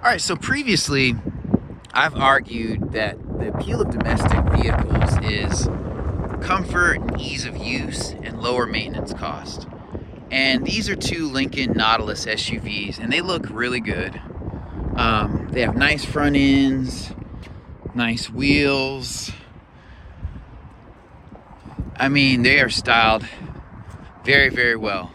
All right, so previously I've argued that the appeal of domestic vehicles is comfort and ease of use and lower maintenance cost. And these are two Lincoln Nautilus SUVs, and they look really good. They have nice front ends, nice wheels. I mean, they are styled very, very well.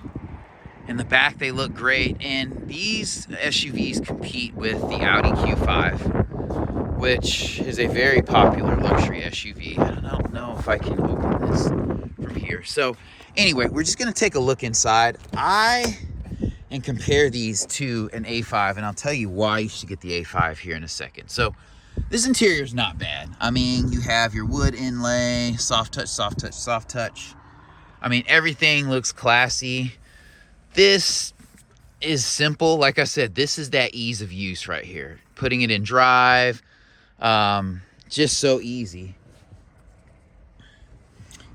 In the back, they look great, and these SUVs compete with the Audi Q5, which is a very popular luxury SUV. I don't know if I can open this from here. So anyway, we're just gonna take a look inside and compare these to an A5, and I'll tell you why you should get the A5 here in a second. So this interior is not bad. I mean, you have your wood inlay, soft touch, soft touch, soft touch. I mean, everything looks classy. This is simple. Like I said, this is that ease of use right here. Putting it in drive, just so easy.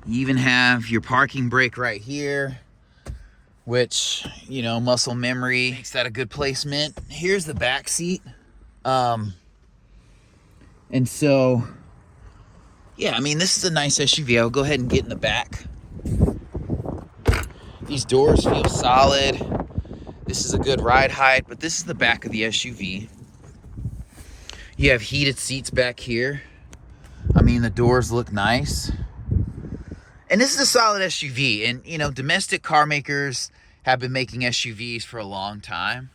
You even have your parking brake right here, which, you know, muscle memory makes that a good placement. Here's the back seat. And so, yeah, I mean, this is a nice SUV. I'll go ahead and get in the back. These doors feel solid. This is a good ride height, but this is the back of the SUV. You have heated seats back here. I mean, the doors look nice. And this is a solid SUV. And, you know, domestic car makers have been making SUVs for a long time.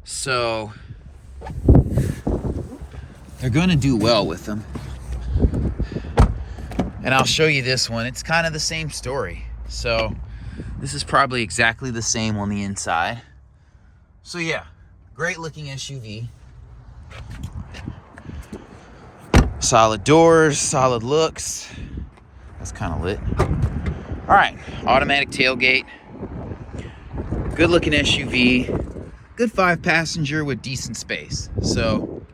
So they're going to do well with them. And I'll show you this one. It's kind of the same story. So this is probably exactly the same on the inside. So yeah, great looking SUV. Solid doors, solid looks. That's kind of lit. All right, automatic tailgate. Good looking SUV. Good 5-passenger with decent space. So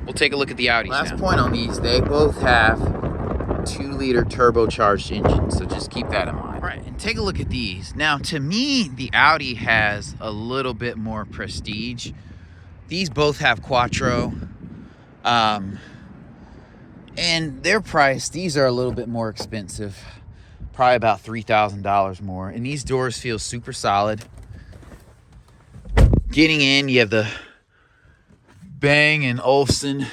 we'll take a look at the Audis now. Last point on these, they both have 2-liter turbocharged engines, so just keep that in mind. All right, and take a look at these. Now, to me, the Audi has a little bit more prestige. These both have Quattro, and their price, these are a little bit more expensive, probably about $3,000 more, and these doors feel super solid. Getting in, you have the Bang & Olufsen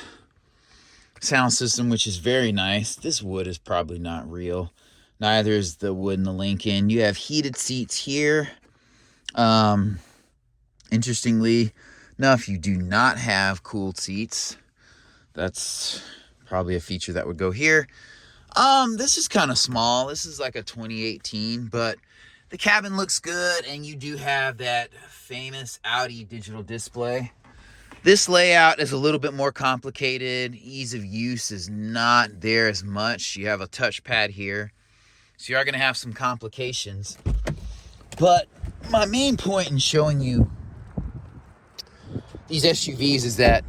sound system, which is very nice. This wood is probably not real. Neither is the wood in the Lincoln. You have heated seats here. Interestingly enough, you do not have cooled seats. That's probably a feature that would go here. This is kind of small. This is like a 2018, but the cabin looks good, and you do have that famous Audi digital display. This layout is a little bit more complicated. Ease of use is not there as much. You have a touchpad here, so you are going to have some complications. But my main point in showing you these SUVs is that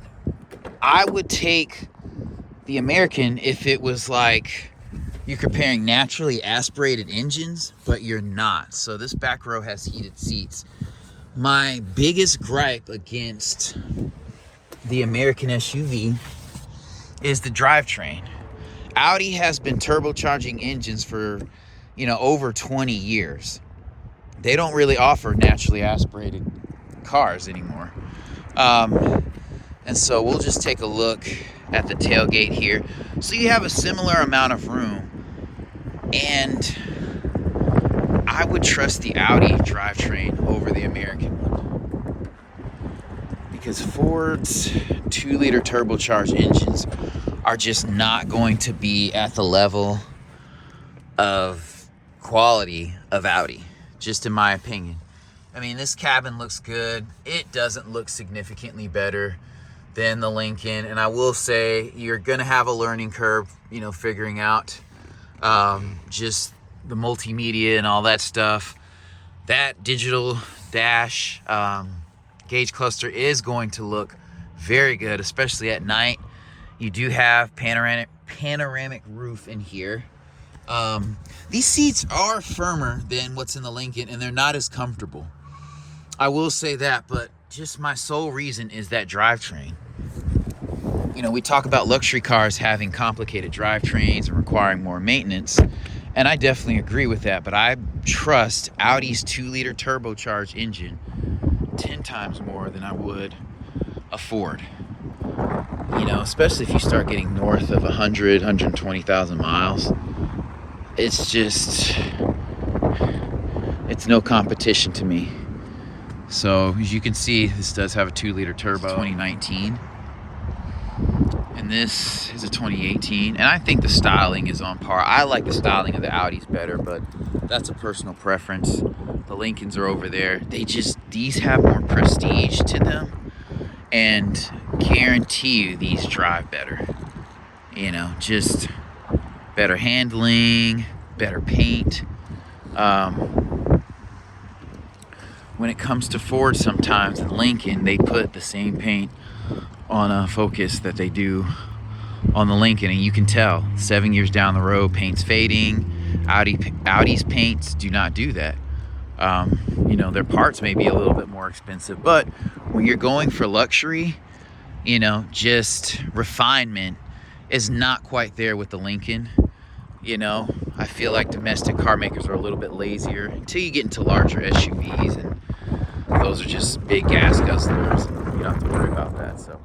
I would take the American if it was like you're comparing naturally aspirated engines, but you're not. So this back row has heated seats. My biggest gripe against the American SUV is the drivetrain. Audi has been turbocharging engines for, you know, over 20 years. They don't really offer naturally aspirated cars anymore. And so we'll just take a look at the tailgate here. So you have a similar amount of room, and I would trust the Audi drivetrain over the American one, because Ford's 2-liter turbocharged engines are just not going to be at the level of quality of Audi, just in my opinion. I mean, this cabin looks good. It doesn't look significantly better than the Lincoln, and I will say you're gonna have a learning curve, you know, figuring out just the multimedia and all that stuff. That digital dash gauge cluster is going to look very good, especially at night. You do have panoramic roof in here. These seats are firmer than what's in the Lincoln, and they're not as comfortable. I will say that, but just my sole reason is that drivetrain. You know, we talk about luxury cars having complicated drivetrains and requiring more maintenance, and I definitely agree with that, but I trust Audi's 2-liter turbocharged engine 10 times more than I would a Ford. You know, especially if you start getting north of 100, 120,000 miles. It's just, it's no competition to me. So as you can see, this does have a 2-liter turbo, 2019. And this is a 2018. And I think the styling is on par. I like the styling of the Audis better, but that's a personal preference. The Lincolns are over there. These have more prestige to them. And guarantee you these drive better. You know, just better handling, better paint. When it comes to Ford sometimes and Lincoln, they put the same paint on a Focus that they do on the Lincoln, and you can tell 7 years down the road, paint's fading. Audi's paints do not do that. You know, their parts may be a little bit more expensive, but when you're going for luxury, you know, just refinement is not quite there with the Lincoln. You know, I feel like domestic car makers are a little bit lazier until you get into larger SUVs, and those are just big gas guzzlers, and you don't have to worry about that. So